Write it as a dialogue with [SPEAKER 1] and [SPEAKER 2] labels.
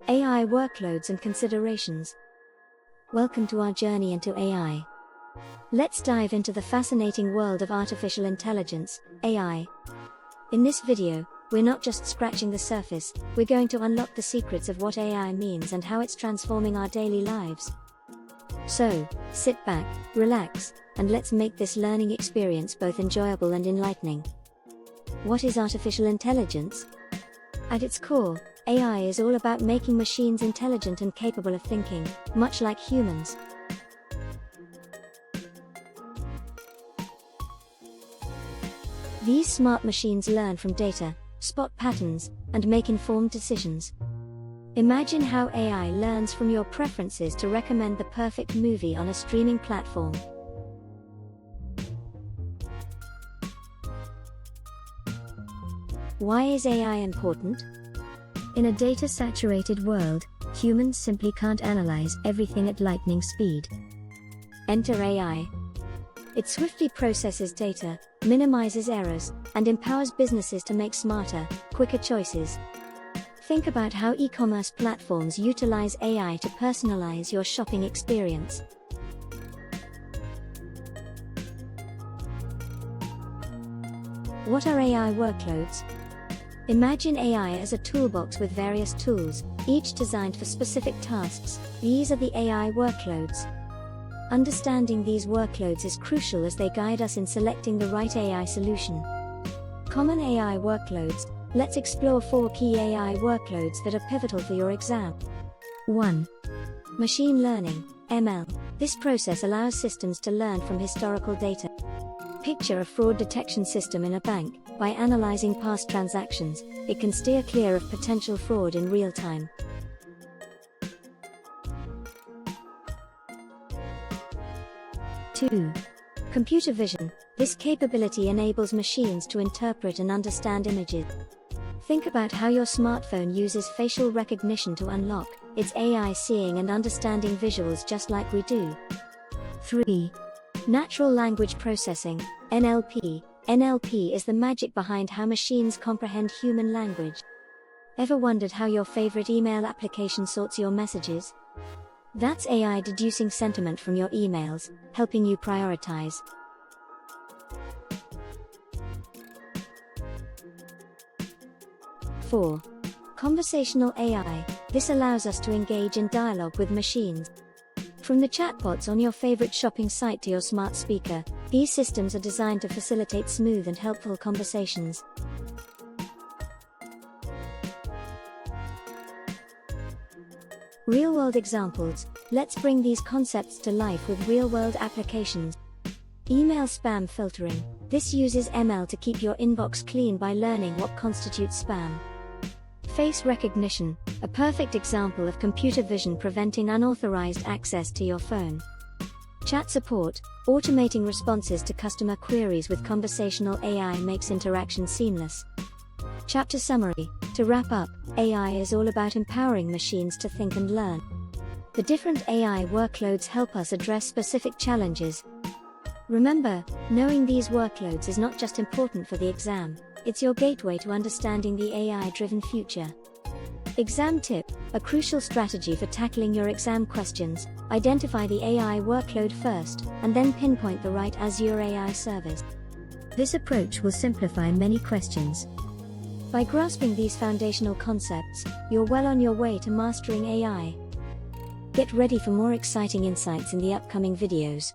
[SPEAKER 1] AI workloads and considerations. Welcome to our journey into AI. Let's dive into the fascinating world of artificial intelligence, AI. In this video, we're not just scratching the surface, we're going to unlock the secrets of what AI means and how it's transforming our daily lives. So, sit back, relax, and let's make this learning experience both enjoyable and enlightening. What is artificial intelligence? At its core, AI is all about making machines intelligent and capable of thinking, much like humans. These smart machines learn from data, spot patterns, and make informed decisions. Imagine how AI learns from your preferences to recommend the perfect movie on a streaming platform. Why is AI important? In a data-saturated world, humans simply can't analyze everything at lightning speed. Enter AI. It swiftly processes data, minimizes errors, and empowers businesses to make smarter, quicker choices. Think about how e-commerce platforms utilize AI to personalize your shopping experience. What are AI workloads? Imagine AI as a toolbox with various tools, each designed for specific tasks. These are the AI workloads. Understanding these workloads is crucial as they guide us in selecting the right AI solution. Common AI workloads. Let's explore 4 key AI workloads that are pivotal for your exam. 1. Machine learning, ML. This process allows systems to learn from historical data. Picture a fraud detection system in a bank. By analyzing past transactions, it can steer clear of potential fraud in real time. 2. Computer vision. This capability enables machines to interpret and understand images. Think about how your smartphone uses facial recognition to unlock. It's AI seeing and understanding visuals just like we do. 3. Natural language processing, NLP. NLP is the magic behind how machines comprehend human language. Ever wondered how your favorite email application sorts your messages? That's AI deducing sentiment from your emails, helping you prioritize. 4. Conversational AI. This allows us to engage in dialogue with machines. From the chatbots on your favorite shopping site to your smart speaker, these systems are designed to facilitate smooth and helpful conversations. Real-world examples. Let's bring these concepts to life with real-world applications. Email spam filtering. This uses ML to keep your inbox clean by learning what constitutes spam. Face recognition, a perfect example of computer vision preventing unauthorized access to your phone. Chat support, automating responses to customer queries with conversational AI makes interaction seamless. Chapter summary. To wrap up, AI is all about empowering machines to think and learn. The different AI workloads help us address specific challenges. Remember, knowing these workloads is not just important for the exam, it's your gateway to understanding the AI-driven future. Exam tip, a crucial strategy for tackling your exam questions: identify the AI workload first, and then pinpoint the right Azure AI service. This approach will simplify many questions. By grasping these foundational concepts, you're well on your way to mastering AI. Get ready for more exciting insights in the upcoming videos.